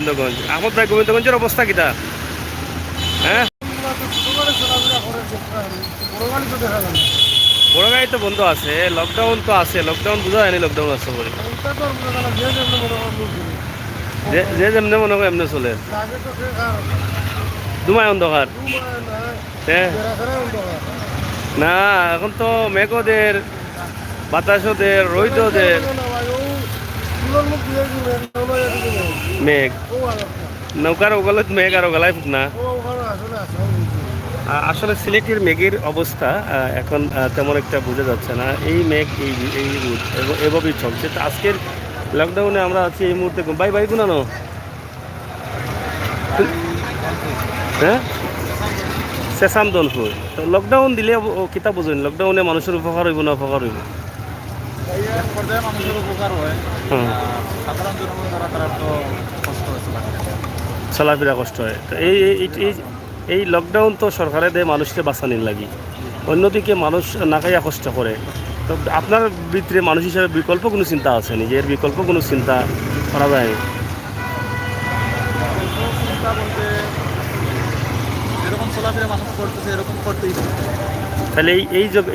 গোবিন্দগঞ্জ আহমদ ভাই, গোবিন্দগঞ্জের অবস্থা কিটা? হ্যাঁ, বড় গাড়ি তো বন্ধ আছে, লকডাউন তো আছে, লকডাউন বোঝা হয়নি, লকডাউন আছে বলে যে যেমনি মনে হয় এমনি চলে। দুমায় অন্ধকার। হ্যাঁ, না এখন তো মেঘদের, বাতাসদের, রৈদদের মেঘ, নৌকার ওগুলো মেঘ আর ওগুলাই ফুক না। আসলে সিলেটের মেঘের অবস্থা এখন তেমন একটা বোঝা যাচ্ছে না। এই মেঘ এই এই রোদ এভাবেই চলছে। তো আজকের লকডাউনে আমরা আছি এই মুহূর্তে। বাই বাই গুনানো। হ্যাঁ, সেসাম দনপুর। তো লকডাউন দিলে কিতা বুঝুন, লকডাউনে মানুষের উপকার হইব না অপকার হইব? চলাফেরা কষ্ট হয়। তো এই লকডাউন তো সরকারে দেয় মানুষকে বাঁচানির লাগি, অন্যদিকে মানুষ না খাইয়া কষ্ট করে। তো আপনার ভিতরে মানুষ হিসাবে বিকল্প কোনো চিন্তা আছে? নিজের বিকল্প কোনো চিন্তা করা যায়? তাহলে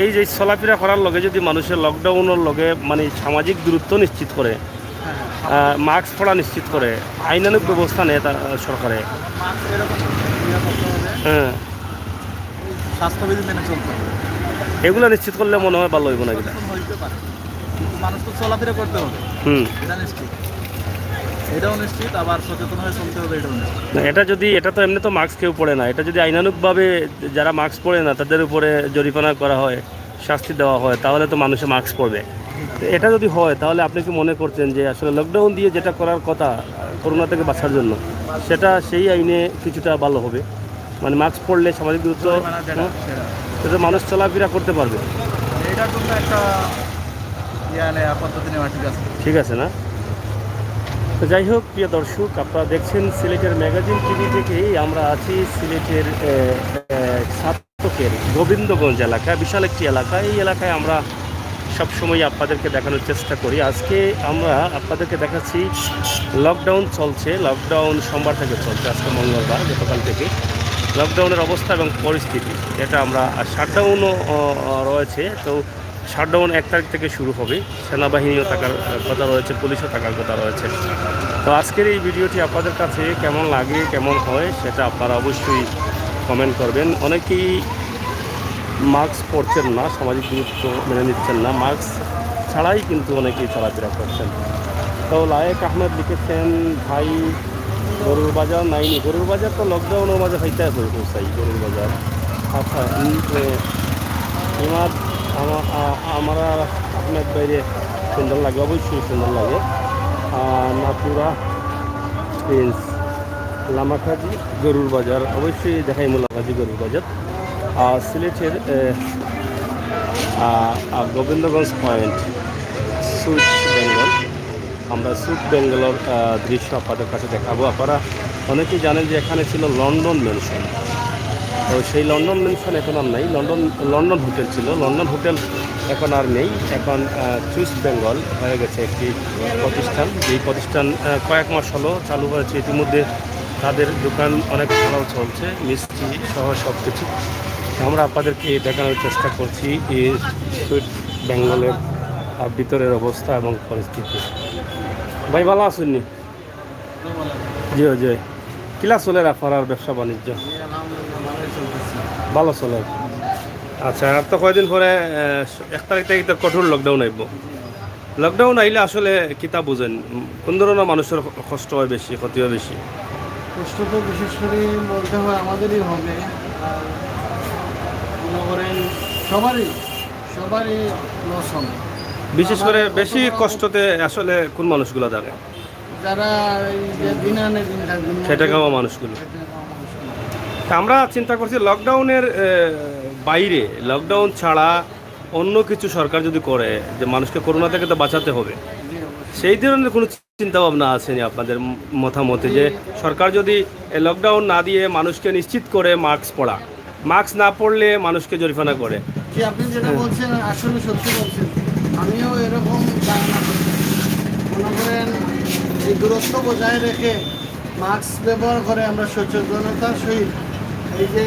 এই যে চলাফেরা করার লগে যদি মানুষের লকডাউনের লগে মানে সামাজিক দূরত্ব নিশ্চিত করে, মাস্ক পরা নিশ্চিত করে, আইনানুগ ব্যবস্থা নেয় তার সরকারে, হ্যাঁ, স্বাস্থ্যবিধি মেনে চলতে হবে, এগুলো নিশ্চিত করলে মনে হয় ভালো হইব না? কিনা হইতে পারে, কিন্তু মানুষ তো চলাফেরা করতে হবে, এটা নিশ্চিত, এটাও নিশ্চিত, আবার সচেতন হয়ে চলতে হবে, এটাও নিশ্চিত। এটা যদি, এটা তো এমনি তো মাস্ক কেউ পড়ে না, এটা যদি আইনানুগভাবে যারা মাস্ক পরে না তাদের উপরে জরিমানা করা হয়, শাস্তি দেওয়া হয়, তাহলে তো মানুষে মাস্ক পরবে। এটা যদি হয় তাহলে আপনি কি মনে করছেন যে আসলে লকডাউন দিয়ে যেটা করার কথা করোনা থেকে বাঁচার জন্য, সেটা সেই আইনে কিছুটা ভালো হবে? মানে মাস্ক পরলে সামাজিক দূরত্ব, সেটা মানুষ চলাফেরা করতে পারবে, এইটার জন্য একটা পদ্ধতি নেওয়া ঠিক আছে। ঠিক আছে না? তো যাই হোক, প্রিয় দর্শক, আপনারা দেখছেন সিলেটের ম্যাগাজিন টিভি থেকেই আমরা আছি সিলেটের সাতকের গোবিন্দগঞ্জ এলাকা, বিশাল একটি এলাকা। এই এলাকায় আমরা সবসময় আপনাদেরকে দেখানোর চেষ্টা করি। আজকে আমরা আপনাদেরকে দেখাচ্ছি লকডাউন চলছে, লকডাউন সোমবার থেকে চলছে, আজকে মঙ্গলবার, গতকাল থেকে লকডাউনের অবস্থা এবং পরিস্থিতি এটা আমরা, শাটডাউনও রয়েছে। তো শাটডাউন 1 তারিখ থেকে শুরু হবে, সেনাবাহিনীও থাকার কথা রয়েছে, পুলিশও থাকার কথা রয়েছে। তো আজকের এই ভিডিওটি আপনাদের কাছে কেমন লাগে, কেমন হয়, সেটা আপনারা অবশ্যই কমেন্ট করবেন। অনেকেই মাস্ক পরছেন না, সামাজিক দূরত্ব মেনে নিচ্ছেন না, মাস্ক ছাড়াই কিন্তু অনেকেই চলাফেরা করছেন। তো লায়েক আহমেদ লিখেছেন, ভাই গরুর বাজার নাইনি। গরুর বাজার তো লকডাউনের মাঝে হইতে পৌঁছাই, গরুর বাজার। আচ্ছা, ইমাদ আমার আহমেদ বাইরে সুন্দর লাগে, অবশ্যই সুন্দর লাগে। নাতুরা প্রিন্স, লামাখাজি গরুর বাজার, অবশ্যই দেখাই লামাখাজি গরুর বাজার। সিলেটের গোবিন্দগঞ্জ পয়েন্ট, সুইট বেঙ্গল, আমরা সুইট বেঙ্গলের দৃশ্য আপনাদের কাছে দেখাবো। আপনারা অনেকেই জানেন যে এখানে ছিল লন্ডন মেনশন, তো সেই লন্ডন মেনশন এখন আর নেই। লন্ডন হোটেল ছিল, লন্ডন হোটেল এখন আর নেই। এখন সুইট বেঙ্গল হয়ে গেছে একটি প্রতিষ্ঠান, যেই প্রতিষ্ঠান কয়েক মাস হলো চালু হয়েছে। ইতিমধ্যে তাদের দোকান অনেক ভালো চলছে, মিষ্টি সহ সব কিছু। আমরা আপনাদেরকে দেখানোর চেষ্টা করছি এই সুইট বেঙ্গলের ভিতরের অবস্থা এবং পরিস্থিতি। ভাই ভালো আসেননি? জি জি, কিলা চলে আপনার ব্যবসা বাণিজ্য? ভালো চলে। আচ্ছা, আর তো কয়দিন পরে 1 তারিখ থেকে তো কঠোর লকডাউন আইব। লকডাউন আইলে আসলে কিতা বুঝেন, কোন ধরনের মানুষের কষ্ট হয় বেশি, ক্ষতি হয় বেশি? কষ্ট তো বিশেষ করে বলতে হয় আমাদেরই হবে, আর মনে করেন সবারই লস হবে। বিশেষ করে বেশি কষ্টতে আসলে কোন মানুষগুলো থাকে? যারা এই যে দিন আনে দিন থাকবেন সেটা খাওয়া মানুষগুলো। তা আমরা চিন্তা করছি লকডাউনের বাইরে, লকডাউন ছাড়া অন্য কিছু সরকার যদি করে, যে মানুষকে করোনা থেকে তো বাঁচাতে হবে, সেই ধরনের কোনো চিন্তা ভাবনা আছে নি আপনাদের মতামতে? যে সরকার যদি লকডাউন না দিয়ে মানুষকে নিশ্চিত করে মাস্ক পরা, মাস্ক না পরলে মানুষকে জরিমানা করে। কি আপনি যেটা বলছেন আসলে সত্যি বলছেন, আমিও এরকম ধারণা করি। মনে করেন এই দূরত্ব বজায় রেখে মাস্ক ব্যবহার করে আমরা সচেতনতার সহিত এই যে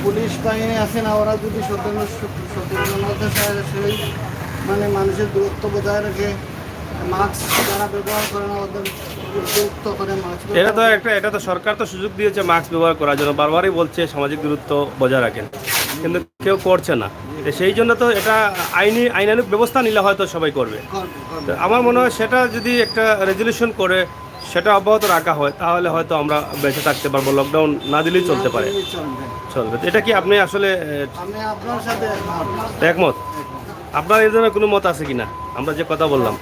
পুলিশ বাহিনী আছে না, ওরা যদি সচেতনতার সহিত মানে মানুষের দূরত্ব বজায় রেখে মাস্ক যারা ব্যবহার করে না ওদের দূরত্ব করে মাস্ক এটা তো সরকার তো সুযোগ দিয়েছে মাস্ক ব্যবহার করার জন্য, বারবারই বলছে সামাজিক দূরত্ব বজায় রাখেন, কিন্তু কেউ করছে না। তো সেই জন্য তো এটা আইনানুগ ব্যবস্থা নিলে হয়তো সবাই করবে। তো আমার মনে হয় সেটা যদি একটা রেজলিউশন করে সেটা অব্যাহত রাখা হয় তাহলে হয়তো আমরা বেঁচে থাকতে পারবো, লকডাউন না দিলেই চলতে পারে, চলবে। এটা কি আপনি আসলে আমি আপনার সাথে একমত? আপনার এই ধরনের কোনো মত আছে কিনা আমরা যে কথা বললাম?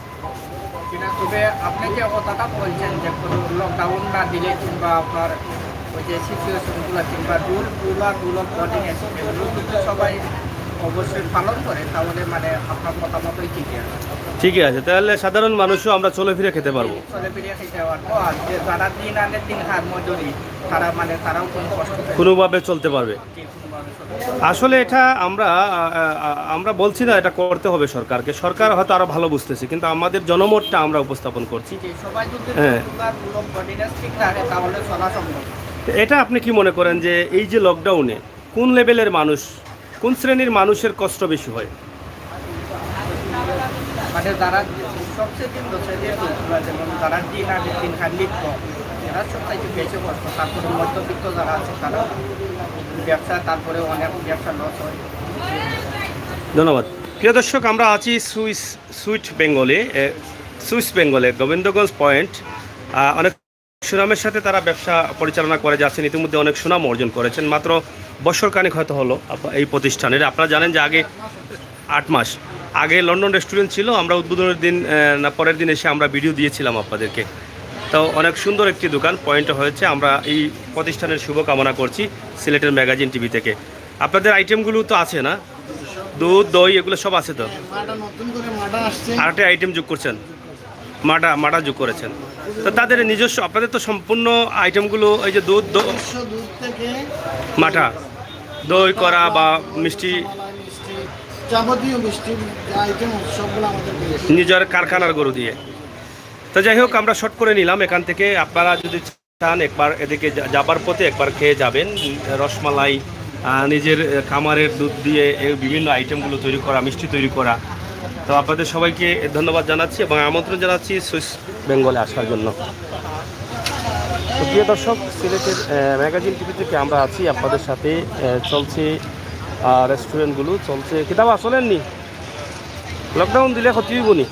তবে আপনি যে কথাটা বলছেন যে লকডাউন না দিলে কিংবা আপনার ওই যে সিচুয়েশনগুলো কিংবা রুল অফ অর্ডিনেন্স এগুলো যদি সবাই অবশ্যই পালন করে তাহলে মানে আপনার মতামতই ঠিকই আছে। তাহলে সাধারণ মানুষও আমরা চলে ফিরে খেতে পারবো, চলে ফিরিয়ে খেতে পারবো। আর যে যারা দিন আনে দিন খার মজুরি তারা মানে তারাও কোনো কষ্ট কোনোভাবে চলতে পারবে। আসলে এটা আমরা বলছি না এটা করতে হবে সরকারকে, সরকার হয়তো আরো ভালো বুঝতেছে, কিন্তু আমাদের জনমতটা আমরা উপস্থাপন করছি। সবাই যদি হ্যাঁ, রুল অফ অর্ডিনেন্স ঠিক রাখে তাহলে চলা সম্ভব। এটা আপনি কি মনে করেন যে এই যে লকডাউনে কোন লেভেলের মানুষ, কোন শ্রেণীর মানুষের কষ্ট বেশি হয়? মানে যারা সবচেয়ে দিন বছর যেমন যারা দিন আনে দিন খান লিপ্ত এরা সবচাইতে বেশি কষ্ট। তারপরে মধ্যবিত্ত যারা আছে তারা ব্যবসা, তারপরে অনেক ব্যবসা লস হয়। ধন্যবাদ। প্রিয় দর্শক, আমরা আছি সুইস বেঙ্গলে গোবিন্দগঞ্জ পয়েন্ট। অনেক সুনামের সাথে তারা ব্যবসা পরিচালনা করে যাচ্ছেন, ইতিমধ্যে অনেক সুনাম অর্জন করেছেন। মাত্র বছরখানেক হয়তো হলো এই প্রতিষ্ঠানের। আপনারা জানেন যে আগে 8 মাস আগে লন্ডন রেস্টুরেন্ট ছিল, আমরা উদ্বোধনের দিন না পরের দিন এসে আমরা ভিডিও দিয়েছিলাম আপনাদেরকে। তো অনেক সুন্দর একটি দোকান পয়েন্ট হয়েছে। আমরা এই প্রতিষ্ঠানের শুভকামনা করছি সিলেটের ম্যাগাজিন টিভি থেকে। আপনাদের আইটেমগুলো তো আছে না, দুধ দই এগুলো সব আছে তো? আর একটা আইটেম যোগ করছেন, মাটা যোগ করেছেন। তো তাদের নিজস্ব, আপনাদের তো সম্পূর্ণ আইটেমগুলো এই যে দুধ থেকে মাটা দই করা বা মিষ্টি যাবতীয় মিষ্টির আইটেম সবগুলো আমাদের নিজের কারখানার গরু দিয়ে। তো যাই হোক, আমরা শর্ট করে নিলাম এখান থেকে। আপনারা যদি চান একবার এদিকে যাবার পথে একবার খেয়ে যাবেন। রসমালাই, নিজের খামারের দুধ দিয়ে এই বিভিন্ন আইটেমগুলো তৈরি করা, মিষ্টি তৈরি করা। তো আপনাদের সবাইকে ধন্যবাদ জানাচ্ছি এবং আমন্ত্রণ জানাচ্ছি সুইস বেঙ্গলে আসার জন্য। তো প্রিয় দর্শক, সিলেটের ম্যাগাজিন টিভি থেকে আমরা আছি আপনাদের সাথে। চলছে রেস্টুরেন্টগুলো চলছে। কিতাব আসলেননি লকডাউন দিলে ক্ষতি হইব নি?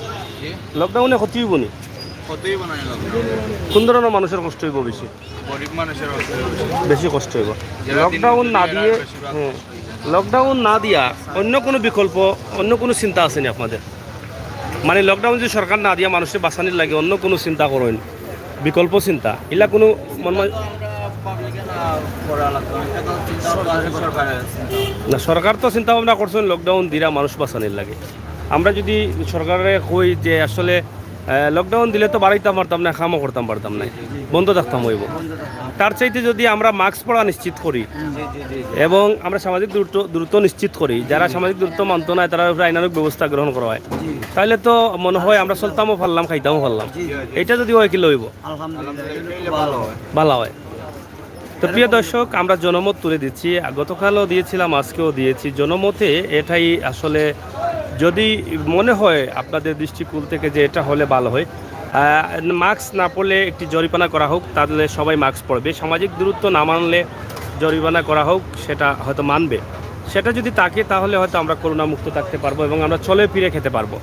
লকডাউনে ক্ষতি হইব নি? কোন ধরনের মানুষের কষ্ট হইব বেশি? বেশি কষ্ট হইব লকডাউন না দিয়ে। হ্যাঁ, লকডাউন না দিয়া অন্য কোনো বিকল্প, অন্য কোনো চিন্তা আছে নি আপনাদের? মানে লকডাউন যদি সরকার না দিয়া মানুষের বাঁচানির লাগে অন্য কোনো চিন্তা করেন, বিকল্প চিন্তা এগুলা কোনো মন না? সরকার তো চিন্তা ভাবনা করছেন লকডাউন দিরা মানুষ বাঁচানির লাগে। আমরা যদি সরকারে কই যে আসলে লকডাউন দিলে তো বাড়াইতাম পারতাম না, কামও করতাম পারতাম না, বন্ধ থাকতাম হইব। তার চাইতে যদি আমরা মাস্ক পরা নিশ্চিত করি এবং আমরা সামাজিক দূরত্ব নিশ্চিত করি, যারা সামাজিক দূরত্ব মানত না তারা আইনানুগ ব্যবস্থা গ্রহণ করা হয়, তাহলে তো মনে হয় আমরা চলতামও পারলাম, খাইতামও পারলাম। এটা যদি হয় কি লইব, ভালো হয়। তো প্রিয় দর্শক, আমরা জনমত তুলে দিচ্ছি, গতকালও দিয়েছিলাম, আজকেও দিয়েছি। জনমতে এটাই আসলে যদি মনে হয় আপনাদের দৃষ্টিকোণ থেকে যে এটা হলে ভালো হয়, মাস্ক না পরলে একটি জরিমানা করা হোক, তাহলে সবাই মাস্ক পরবে। সামাজিক দূরত্ব না মানলে জরিমানা করা হোক, সেটা হয়তো মানবে। সেটা যদি থাকে তাহলে হয়তো আমরা করোনা মুক্ত থাকতে পারবো এবং আমরা চলে ফিরে খেতে পারবো।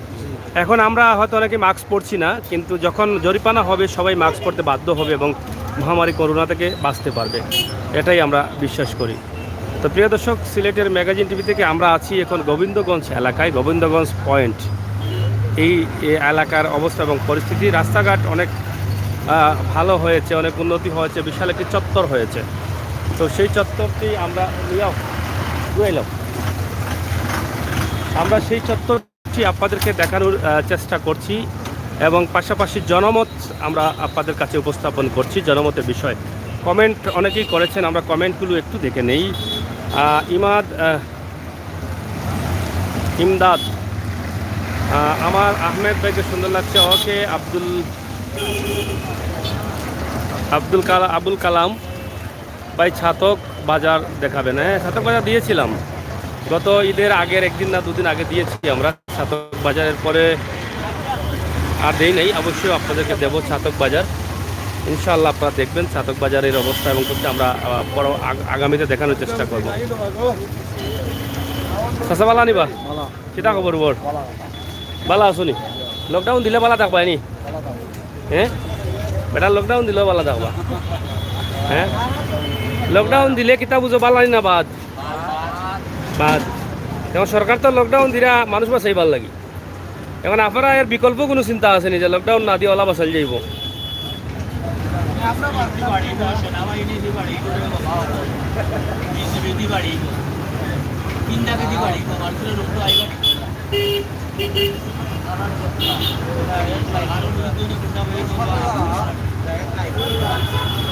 এখন আমরা হয়তো অনেকে মাস্ক পরছি না, কিন্তু যখন জরিমানা হবে সবাই মাস্ক পরতে বাধ্য হবে এবং মহামারী করোনা থেকে বাঁচতে পারবে, এটাই আমরা বিশ্বাস করি। তো প্রিয় দর্শক, সিলেটের ম্যাগাজিন টিভি থেকে আমরা আছি এখন গোবিন্দগঞ্জ এলাকায়, গোবিন্দগঞ্জ পয়েন্ট। এই এলাকার অবস্থা এবং পরিস্থিতি, রাস্তাঘাট অনেক ভালো হয়েছে, অনেক উন্নতি হয়েছে, বিশাল একটি চত্বর হয়েছে। তো সেই চত্বরটি আমরা আমরা সেই চত্বরটি আপনাদেরকে দেখানোর চেষ্টা করছি এবং পাশাপাশি জনমত আমরা আপনাদের কাছে উপস্থাপন করছি, জনমতের বিষয়। কমেন্ট অনেকেই করেছেন, আমরা কমেন্টগুলো একটু দেখে নেই। ইমদাদ, আমার আহমেদ ভাইকে সুন্দর লাগছে। ওকে আবুল কালাম ভাই ছাতক বাজার দেখাবেন। হ্যাঁ, ছাতক বাজার দিয়েছিলাম গত ঈদের আগের একদিন না দুদিন আগে দিয়েছি আমরা ছাতক বাজারের পরে আর দেই নেই। অবশ্যই আপনাদেরকে দেবো ছাতক বাজার, ইনশাআল্লাহ আপনারা দেখবেন ছাতক বাজারের অবস্থা এবং করতে আমরা আগামীতে দেখানোর চেষ্টা করব। চাচা বালা নিবা কিতা খবর বর বালা আসুনি? লকডাউন দিলে বালা থাকবা নি? হ্যাঁ বেটা লকডাউন দিলেও বালা থাকবা? হ্যাঁ লকডাউন দিলে কিতা বুঝো বালা নি না বাদ বাদ? এখন সরকার তো লকডাউন দিরা মানুষ বাঁচাইবার লাগি। এখন আপনারা এর বিকল্প কোনো চিন্তা আছে নি যে লকডাউন না দিয়ে ওলা বাঁচাল যাইব?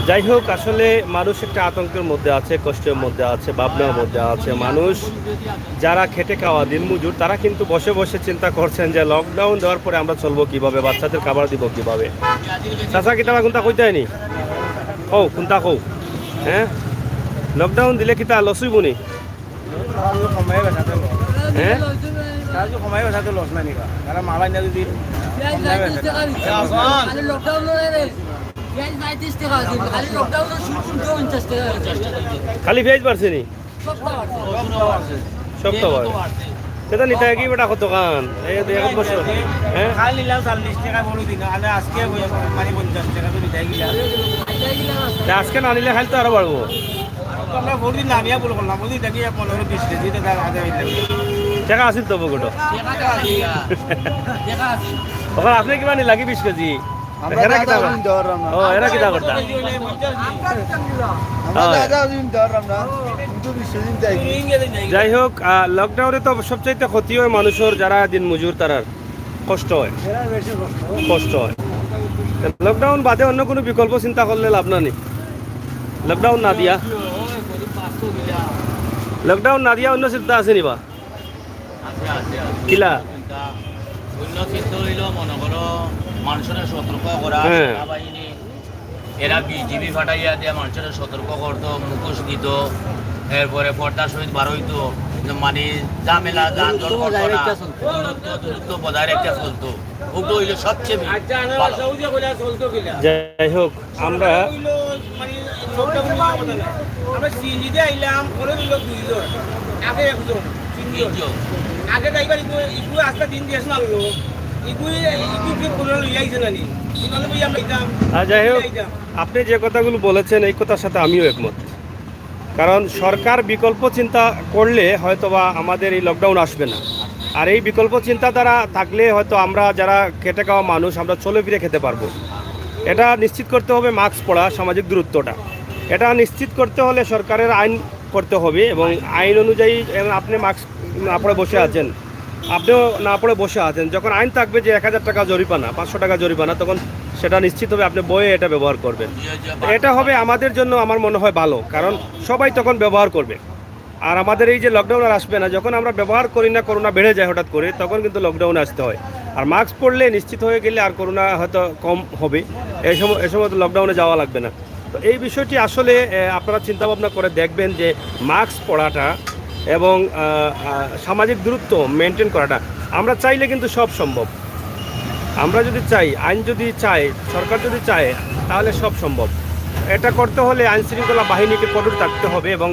যাই হোক, আসলে মানুষ একটা আতঙ্কের মধ্যে আছে, কষ্টের মধ্যে আছে, ভাবনার মধ্যে আছে। মানুষ যারা খেটে খাওয়া দিনমজুর তারা কিন্তু বসে বসে চিন্তা করছেন যে লকডাউন দেওয়ার পরে আমরা চলবো কিভাবে, বাচ্চাদের খাবার দিব কিভাবে। চাচা কি তারা কোনটা কইতে হয়নি কৌ কোনটা কৌ? হ্যাঁ লকডাউন দিলে কিতা লস হইব নি? হ্যাঁ খালি পেঁয়াজ বাড়ছে নি? সব তো বাড়ছে। সেটা নিতে কি বেটা কত কান এই এক বছর? হ্যাঁ আজকে না নিলে খালি তো আরো বাড়বো। টাকা আসিল তো বগুটো ওখানে আপনি কিমান লাগি 20 কেজি? এরা কিতা ও এরা কিতা করতা? যাই হোক, লকডাউনে তো সবচাইতে ক্ষতি হয় মানুষের যারা দিন মজুর তারার কষ্ট হয়, কষ্ট হয়। লকডাউন বাদে অন্য কোনো বিকল্প চিন্তা করলে লাভ নাই। লকডাউন না দিয়া অন্য চিন্তা আছে নিবা কিলা? মানুষের সতর্ক করা, সেনাবাহিনী এরা বিজিবি ফাটাইয়া দিয়ে মানুষের সতর্ক করতো, মুখোশ দিত, এরপরে পর্দার সহিত বার হইতো, মানে ঝামেলা দূরত্ব বজায় রেখে চলতো। ওগুলো হইলো সবচেয়ে যাই হোক, আমরা সিএনজিতে আইলাম আগে ড্রাইভার ইকু আস্তে দিন দিয়ে আসলাম যাই হোক, আপনি যে কথাগুলো বলেছেন এই কথার সাথে আমিও একমত। কারণ সরকার বিকল্প চিন্তা করলে হয়তোবা আমাদের এই লকডাউন আসবে না। আর এই বিকল্প চিন্তাধারা থাকলে হয়তো আমরা যারা খেটে খাওয়া মানুষ আমরা চলে ফিরে খেতে পারবো। এটা নিশ্চিত করতে হবে মাস্ক পরা, সামাজিক দূরত্বটা। এটা নিশ্চিত করতে হলে সরকারের আইন করতে হবে এবং আইন অনুযায়ী আপনি মাস্ক না পরে বসে আছেন, আপনিও না পড়ে বসে আছেন, যখন আইন থাকবে যে 1000 টাকা জরিমানা, 500 টাকা জরিমানা, তখন সেটা নিশ্চিত হবে আপনি বইয়ে এটা ব্যবহার করবেন। এটা হবে আমাদের জন্য আমার মনে হয় ভালো, কারণ সবাই তখন ব্যবহার করবে। আর আমাদের এই যে লকডাউন আর আসবে না, যখন আমরা ব্যবহার করি না, করোনা বেড়ে যায় হঠাৎ করে, তখন কিন্তু লকডাউনে আসতে হয়। আর মাস্ক পরলে নিশ্চিত হয়ে গেলে আর করোনা হয়তো কম হবে, এই সময় তো লকডাউনে যাওয়া লাগবে না। তো এই বিষয়টি আসলে আপনারা চিন্তাভাবনা করে দেখবেন যে মাস্ক পরাটা এবং সামাজিক দূরত্ব মেনটেন করাটা আমরা চাইলে কিন্তু সব সম্ভব। আমরা যদি চাই, আইন যদি চায়, সরকার যদি চায়, তাহলে সব সম্ভব। এটা করতে হলে আইন শৃঙ্খলা বাহিনীকে কঠোর থাকতে হবে এবং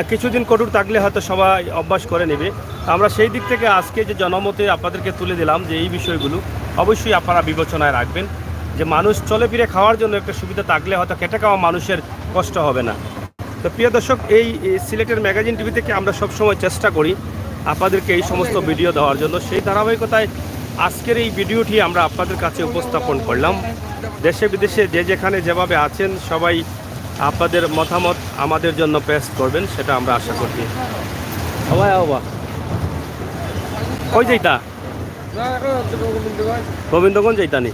কিছুদিন কঠোর থাকলে হয়তো সবাই অভ্যাস করে নেবে। আমরা সেই দিক থেকে আজকে যে জনমতে আপনাদেরকে তুলে দিলাম যে এই বিষয়গুলো অবশ্যই আপনারা বিবেচনায় রাখবেন, যে মানুষ চলে ফিরে খাওয়ার জন্য একটা সুবিধা থাকলে হয়তো খেটে খাওয়া মানুষের কষ্ট হবে না। তো প্রিয় দর্শক, এই সিলেটের ম্যাগাজিন টিভি থেকে আমরা সবসময় চেষ্টা করি আপনাদেরকে এই সমস্ত ভিডিও দেওয়ার জন্য। সেই ধারাবাহিকতায় আজকের এই ভিডিওটি আমরা আপনাদের কাছে উপস্থাপন করলাম। দেশে বিদেশে যে যেখানে যেভাবে আছেন সবাই আপনাদের মতামত আমাদের জন্য পেশ করবেন, সেটা আমরা আশা করছি। কই যাইতা? গোবিন্দগঞ্জ যাইতা নি?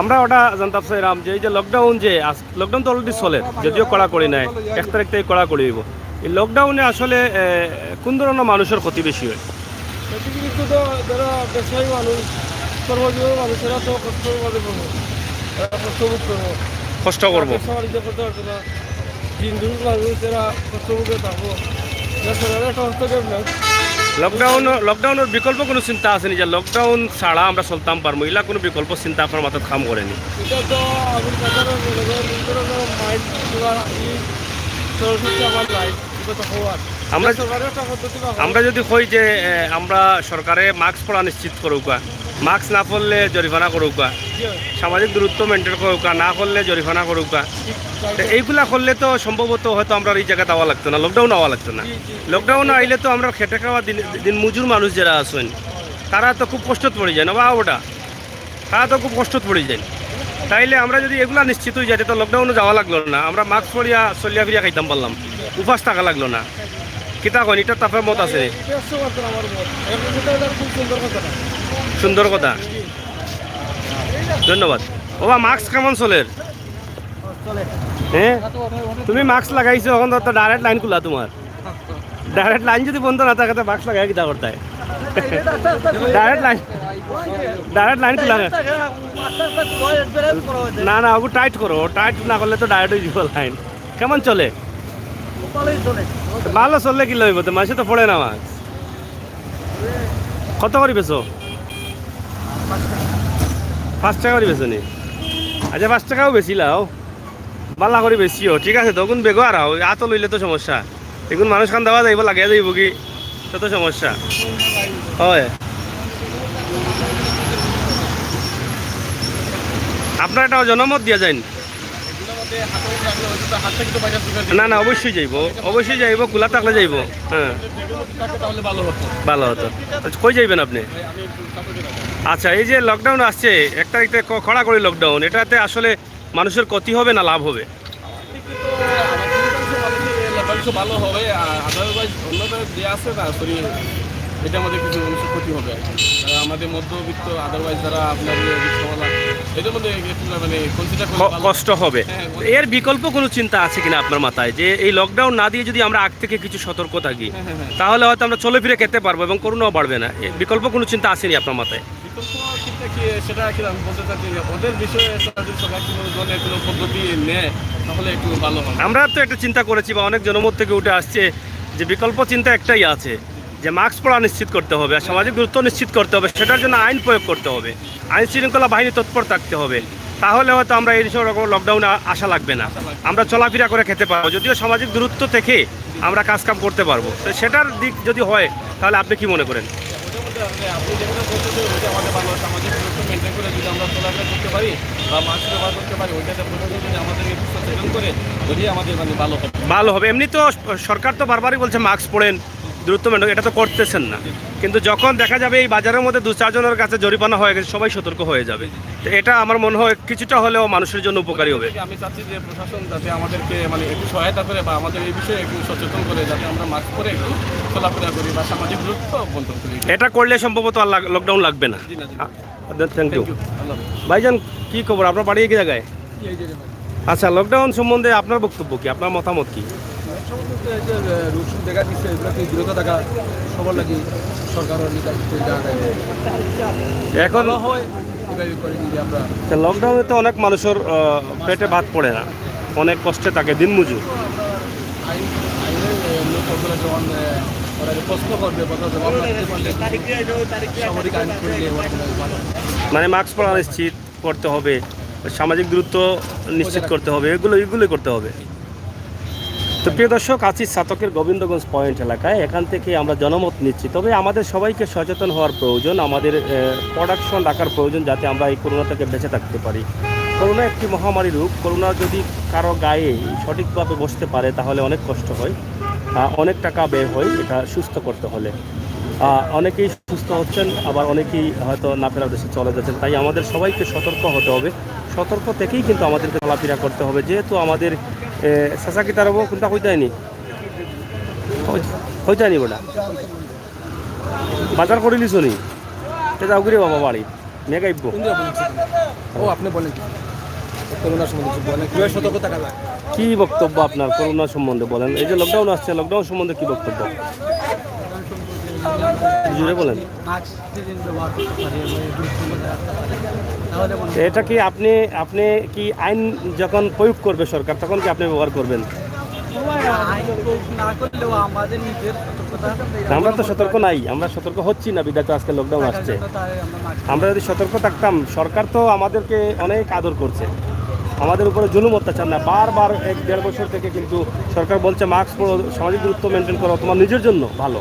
আমরা ওটা জানতে চাইলাম যে এই যে লকডাউন, যে লকডাউন তো অলরেডি চলে, যদিও কড়াকড়ি নাই, 1 তারিখ থেকে কড়াকড়ি হইব। এই লকডাউনে আসলে কোন ধরনের মানুষের ক্ষতি বেশি হয়? তো যারা ব্যবসায়ী মানুষ, কর্মজীবী মানুষেরা তো কষ্ট করবো, কষ্ট করবো। কষ্ট করব। সমালিত করতে পারতো না, হিন্দু মানুষেরা কষ্টভোগে থাকবো, সরকারের একটা হস্তক্ষেপ নেই। লকডাউনের বিকল্প কোনো চিন্তা আছে নি যে লকডাউন ছাড়া আমরা চলতাম পারবো, এগুলা কোনো বিকল্প চিন্তা আপনার মাথায় কাম করেনি? এটা তো আমি মাইন্ড সরস্বতী আমার লাইফ এটা তো হওয়ার আমরা সরকারের একটা পদ্ধতি আমরা যদি কই যে আমরা সরকারে মাস্ক পরা নিশ্চিত করুক, মাস্ক না পরলে জরিমানা করুক, সামাজিক দূরত্ব মেনটেন করুক, না করলে জরিমানা করুক, এইগুলা করলে তো সম্ভবত হয়তো আমরা এই জায়গাতে আওয়া লাগতো না, লকডাউন আওয়া লাগতো না। লকডাউন আইলে তো আমরা খেটে খাওয়া দিন মজুর মানুষ যারা আছেন তারা তো খুব কষ্টত পড়ে যায় না, বা ওটা তারা তো খুব কষ্টত পড়ে যায়। তাইলে আমরা যদি এগুলা নিশ্চিত হয়ে যাই তো লকডাউনে যাওয়া লাগলো না, আমরা মাস্ক পরিয়া চলিয়া ফিরিয়া খাইতাম পারলাম, উপাস থাকা লাগলো না। কিতা কন, এটা তাপের মত আছে? আমার মত এটা খুব সুন্দর কথা। সুন্দর কথা, ধন্যবাদ। বাবা মাস্ক কেমন চলে? হ্যাঁ, তুমি মাস্ক লাগাইছো, এখন তো ডাইরেক্ট লাইন খোলা তোমার। ডাইরেক্ট লাইন যদি বন্ধ না থাকে তো মাস্ক লাগাই কিতা করতে হয়? ডাইরেক্ট লাইন খোলা না, না ওগুলো টাইট করো, টাইট না করলে তো ডাইরেক্ট হয়ে যাব লাইন। কেমন চলে? ভালো চললে কি লইব, তো মাসে তো পড়ে না মাস্ক। কত করে বেছো? 5 টাকা করে বেছো নি? আচ্ছা 5 টাকাও বেশি লাও, বালা করে বেশিও, ঠিক আছে তখন বেগো আর আত লইলে তো সমস্যা, এখন মানুষ খান দেওয়া যাইব, লাগিয়ে যাইব কি, তো সমস্যা হয়। আপনার একটা জনমত দিয়া যায়? না না, অবশ্যই যাইব, অবশ্যই যাইব, খোলা থাকলে যাইব। হ্যাঁ ভালো হতো। কই যাইবেন আপনি? আচ্ছা, এই যে লকডাউন আসছে 1 তারিখ থেকে কড়াকড়ি লকডাউন, এটাতে আসলে মানুষের ক্ষতি হবে না লাভ হবে? ভালো হবে, আদারওয়াইজ অন্যদের যে আছে না সরি, এটা আমাদের কিছু মানুষের ক্ষতি হবে। আমাদের মধ্যবিত্ত আদারওয়াইজ যারা আপনার এটার মধ্যে মানে কনসিডার কষ্ট হবে। এর বিকল্প কোনো চিন্তা আছে কিনা আপনার মাথায়, যে এই লকডাউন না দিয়ে যদি আমরা আগ থেকে কিছু সতর্ক থাকি তাহলে হয়তো আমরা চলে ফিরে খেতে পারবো এবং করোনাও বাড়বে না? বিকল্প কোনো চিন্তা আসেনি আপনার মাথায়? বিকল্প চিন্তা কি সেটা কি আমি বলতে চাচ্ছি, ওদের বিষয়ে যদি সবাই কোনো ধরনের কোনো পদ্ধতি নেয় তাহলে একটু ভালো হবে। আমরা তো একটা চিন্তা করেছি বা অনেক জনমত থেকে উঠে আসছে যে বিকল্প চিন্তা একটাই আছে, যে মাস্ক পরা নিশ্চিত করতে হবে আর সামাজিক দূরত্ব নিশ্চিত করতে হবে, সেটার জন্য আইন প্রয়োগ করতে হবে, আইন শৃঙ্খলা বাহিনী তৎপর থাকতে হবে। তাহলে হয়তো আমরা এই রকম লকডাউনে আসা লাগবে না, আমরা চলাফেরা করে খেতে পারবো, যদিও সামাজিক দূরত্ব থেকে আমরা কাজকাম করতে পারবো। তো সেটার দিক যদি হয় তাহলে আপনি কি মনে করেন? আপনি যেগুলো বলতেছেন ওইটা আমাদের ভালো, সামাজিক দূরত্ব মেনটেন করে যদি আমরা চলাফেরা করতে পারি বা মাস্ক ব্যবহার করতে পারি, ওইটাতে প্রশাসন যদি আমাদেরকে সচেতন করে যদি আমাদের মানে ভালো হবে। ভালো হবে। এমনি তো সরকার তো বারবারই বলছে মাস্ক পরেন, দূরত্ব মেনটেন, এটা তো করতেছেন না। কিন্তু যখন দেখা যাবে এই বাজারের মধ্যে 2-4 জনের কাছে জরিমানা হয়ে গেছে, সবাই সতর্ক হয়ে যাবে। তো এটা আমার মনে হয় কিছুটা হলেও মানুষের জন্য উপকারী হবে। আমি চাচ্ছি যে প্রশাসন যাতে আমাদেরকে মানে একটু সহায়তা করে বা আমাদের এই বিষয়ে একটু সচেতন করে, যাতে আমরা মাস্ক পরে একটু চলাফেরা করি বা সামাজিক দূরত্ব বন্টন করি। এটা করলে সম্ভবত আর লকডাউন লাগবে না। Thank you. ভাইজান কি খবর, আপনার বাড়ি কি জায়গায়? আচ্ছা, লকডাউন সম্বন্ধে আপনার বক্তব্য কি, আপনার মতামত কি? রুট দেখা দিচ্ছে এগুলোকে বিরত থাকা সবার লাগে সরকারের এখন হয় এভাবে করে যদি আমরা লকডাউনে তো অনেক মানুষের পেটে ভাত পড়ে না, অনেক কষ্টে থাকে দিনমজুর। আইনের যেমন ওরা প্রশ্ন করবে কথা সামরিক আইন করলে মানে মাস্ক পরা নিশ্চিত করতে হবে, সামাজিক দূরত্ব নিশ্চিত করতে হবে, এগুলোই করতে হবে। তো প্রিয় দর্শক, আছি ছাতকের গোবিন্দগঞ্জ পয়েন্ট এলাকায়। এখান থেকে আমরা জনমত নিচ্ছি, তবে আমাদের সবাইকে সচেতন হওয়ার প্রয়োজন, আমাদের প্রোডাকশন রাখার প্রয়োজন, যাতে আমরা এই করোনা থেকে বেঁচে থাকতে পারি। করোনা একটি মহামারী রোগ, করোনা যদি কারো গায়ে সঠিকভাবে বসতে পারে তাহলে অনেক কষ্ট হয়, অনেক টাকা ব্যয় হয় এটা সুস্থ করতে হলে। অনেকেই সুস্থ হচ্ছেন, আবার অনেকেই হয়তো না ফেরার দেশে চলে যাচ্ছেন। তাই আমাদের সবাইকে সতর্ক হতে হবে, সতর্ক থেকেই কিন্তু আমাদেরকে চলাফেরা করতে হবে। যেহেতু আমাদের চাচা কি তার কোনটা হইতায়নি বটা বাজার করে নিছ নি, যাও করে বাবা বাড়ি মেয়ে গাইব। ও আপনি বলেন করোনা সম্বন্ধে বলেন, কিভাবে সতর্ক থাকা যায়? কি বক্তব্য আপনার করোনা সম্বন্ধে বলেন? এই যে লকডাউন আসছে, লকডাউন সম্বন্ধে কি বক্তব্য জুড়ে বলেন। তাহলে মনে এটা কি আপনি আপনি কি আইন যখন প্রয়োগ করবে সরকার তখন কি আপনি ব্যবহার করবেন? আইন প্রয়োগ না করলেও আমাদের নিজের সতর্কতা আমরা তো সতর্ক নাই, আমরা সতর্ক হচ্ছি না, বিধায় তো আজকে লকডাউন আসছে। আমরা যদি সতর্ক থাকতাম, সরকার তো আমাদেরকে অনেক আদর করছে, আমাদের উপরে জুলুম অত্যাচার না। বারবার 1-1.5 বছর থেকে কিন্তু সরকার বলছে মাস্ক পরো, সামাজিক দূরত্ব মেনটেন করো, তোমার নিজের জন্য ভালো,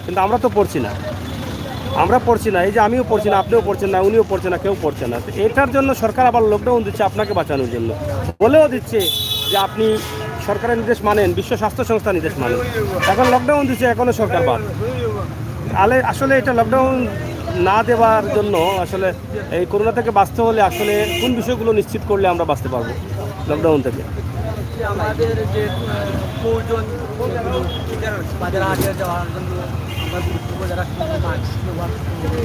কিন্তু আমরা তো পড়ছি না, আমরা পড়ছি না। এই যে আমিও পড়ছি না, আপনিও পড়ছেন না, উনিও পড়ছে না, কেউ পড়ছে না। তো এটার জন্য সরকার আবার লকডাউন দিচ্ছে আপনাকে বাঁচানোর জন্য, বলেও দিচ্ছে যে আপনি সরকারের নির্দেশ মানেন, বিশ্ব স্বাস্থ্য সংস্থার নির্দেশ মানেন। এখন লকডাউন দিচ্ছে, এখনও সরকার বাদ। আসলে এটা লকডাউন না দেওয়ার জন্য আসলে এই করোনা থেকে বাঁচতে হলে আসলে কোন বিষয়গুলো নিশ্চিত করলে আমরা বাঁচতে পারবো লকডাউন থেকে? আমাদের যে প্রয়োজন বাজারে হাটে যাওয়ার জন্য আমরা বজায় রাখতে হবে, মাস্ক ব্যবহার করতে হবে।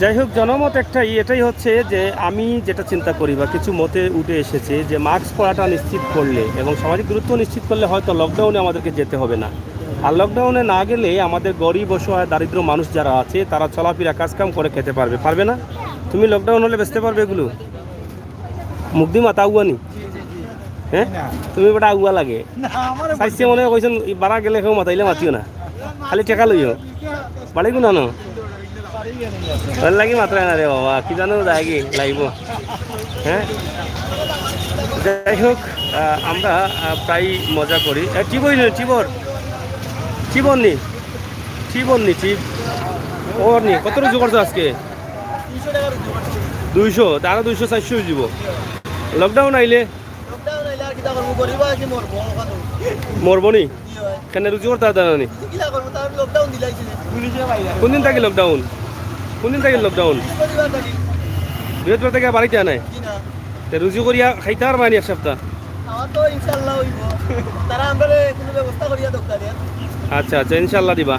যাই হোক, জনমত এটাই হচ্ছে যে আমি যেটা চিন্তা করি বা কিছু মতে উঠে এসেছে যে মাস্ক পরাটা নিশ্চিত করলে এবং সামাজিক দূরত্ব নিশ্চিত করলে হয়তো লকডাউনে আমাদেরকে যেতে হবে না। আর লকডাউনে না গেলে আমাদের গরিব অসহায় দারিদ্র মানুষ যারা আছে তারা চলাফেরা কাজকাম করে খেতে পারবে না? তুমি লকডাউন হলে বেচতে পারবে এগুলো? মুগ্ধি মাতা আগুয়ানি, হ্যাঁ তুমি বেটা আগুয়া লাগে চাইছে মনে কইছেন বাড়া গেলে কেউ মাতাইলে মাতিও না, খালি টেকা লইও বাড়ি গুণ আনো ভাল লাগি মাত্রা না রে বাবা, কি জানো যায়গি লাগব। হ্যাঁ, যাই হোক, আমরা প্রায় মজা করি। চিবর নি ওর নি কত রুজু করছো আজকে? 200, তারা 200-400 দিব। লকডাউন আইলে মরবো নি কেন? রুজু করতে দাঁড়ানি কোনদিন থাকি লকডাউন? বৃহস্পতিবার থেকে বাড়িতে আনায় রুজু করিয়া খাইতে আর মানি এক সপ্তাহ। আচ্ছা আচ্ছা, ইনশাল্লাহ দিবা,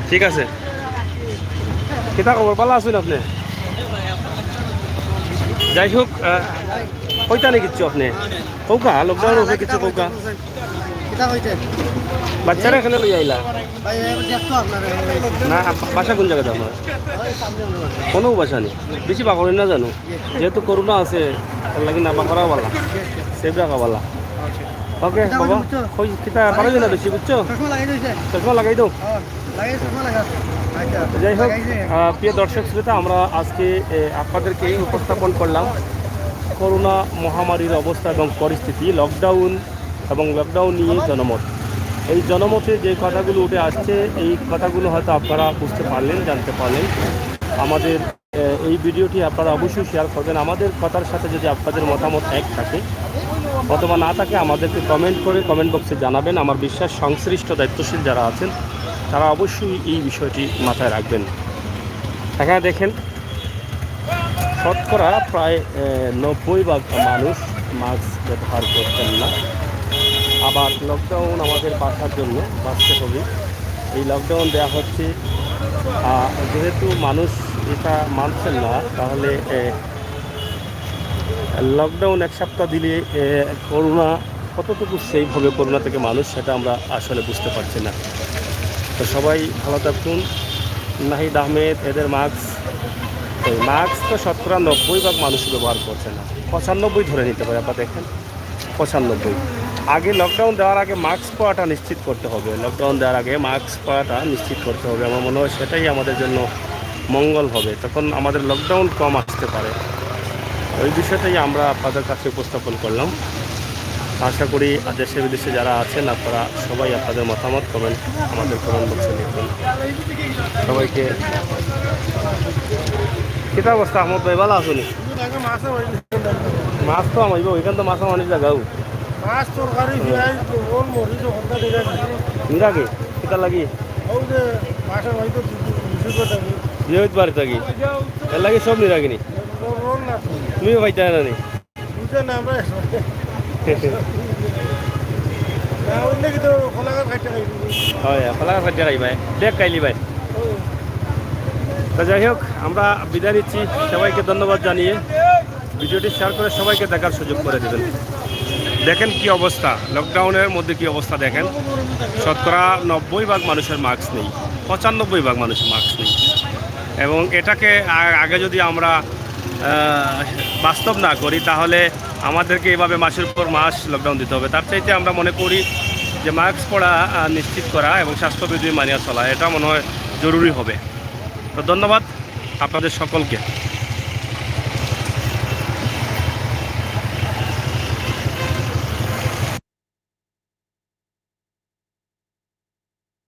ঠিক আছে। কিতা খবর, ভালো আছেন আপনি? যাই হোক, কইতা নি কিচ্ছু আপনি কৌকা লকডাউন হচ্ছে কিছু কৌকা বাচ্চারা এখানে লই আইলা না? বাসা কোন জায়গাতে আপনার? কোনো বাসা নেই, বেশি পাকড়ি না জানো, যেহেতু করোনা আছে লাগি না পাকড়াও পালা, সেফ রাখা পালা। ওকে বাবা, কিতা পারবি না বেশি, বুঝছো? চশমা লাগাই দাও। যাই হোক, প্রিয় দর্শক শ্রোতা, আমরা আজকে আপনাদেরকে উপস্থাপন করলাম করোনা মহামারীর অবস্থা এবং পরিস্থিতি, লকডাউন এবং লকডাউন নিয়ে জনমত। এই জনমতে যে কথাগুলো উঠে আসছে, এই কথাগুলো হয়তো আপনারা বুঝতে পারলেন, জানতে পারলেন। আমাদের এই ভিডিওটি আপনারা অবশ্যই শেয়ার করবেন। আমাদের কথার সাথে যদি আপনাদের মতামত এক থাকে অথবা না থাকে, আমাদেরকে কমেন্ট করে কমেন্ট বক্সে জানাবেন। আমার বিশ্বাস সংশ্লিষ্ট দায়িত্বশীল যারা আছেন তারা অবশ্যই এই বিষয়টি মাথায় রাখবেন। এখানে দেখেন, শতকরা প্রায় 90% মানুষ মাস্ক ব্যবহার করতেন না। আবার লকডাউন আমাদের বাঁচার জন্য বাঁচতে হবে, এই লকডাউন দেওয়া হচ্ছে। যেহেতু মানুষ এটা মানছেন না, তাহলে লকডাউন 1 সপ্তাহ দিলে করোনা কতটুকু সেভ হবে করোনা থেকে মানুষ, সেটা আমরা আসলে বুঝতে পারছি না। তো সবাই ভালো থাকুন। নাহিদ আহমেদ, এদের মাস্ক তো শতকরা 90% মানুষ ব্যবহার করছে না, 95 ধরে নিতে পারে। আপনারা দেখেন 95। আগে লকডাউন দেওয়ার আগে মাস্ক পরাটা নিশ্চিত করতে হবে, আমার মনে হয় সেটাই আমাদের জন্য মঙ্গল হবে, তখন আমাদের লকডাউন কম আসতে পারে। ওই বিষয়টাই আমরা আপনাদের কাছে উপস্থাপন করলাম। আশা করি দেশে বিদেশে যারা আছেন আপনারা সবাই আপনাদের মতামত আমাদের কমেন্ট বক্সে লিখবেন। সবাইকে কিতা অবস্থা আহমদ ভাই, ভালো আসুন? মাছ তো আমাইব, এখান তো মাছ অনেক জায়গাও নিরাগে কিতা লাগি বৃহস্পতিবার থাকি এর লাগে সব নিরাগিনি, তুমিও পাইতে না নি? হয় ফলাঘাট খাইতে খাইবাই দেখ কাইলি ভাই। তো যাই হোক, আমরা বিদায় নিচ্ছি, সবাইকে ধন্যবাদ জানিয়ে ভিডিওটি শেয়ার করে সবাইকে দেখার সুযোগ করে দেবেন। দেখেন কি অবস্থা, লকডাউনের মধ্যে কি অবস্থা দেখেন, শতকরা 90% মানুষের মাস্ক নেই, 95% মানুষের মাস্ক নেই। এবং এটাকে আগে যদি আমরা বাস্তব না করি তাহলে আমাদেরকে এভাবে মাসের পর মাস লকডাউন দিতে হবে। তার চাইতে আমরা মনে করি যে মাস্ক পরা নিশ্চিত করা এবং স্বাস্থ্যবিধি মানিয়ে চলা এটা মনে হয় জরুরি হবে। তো ধন্যবাদ আপনাদের সকলকে।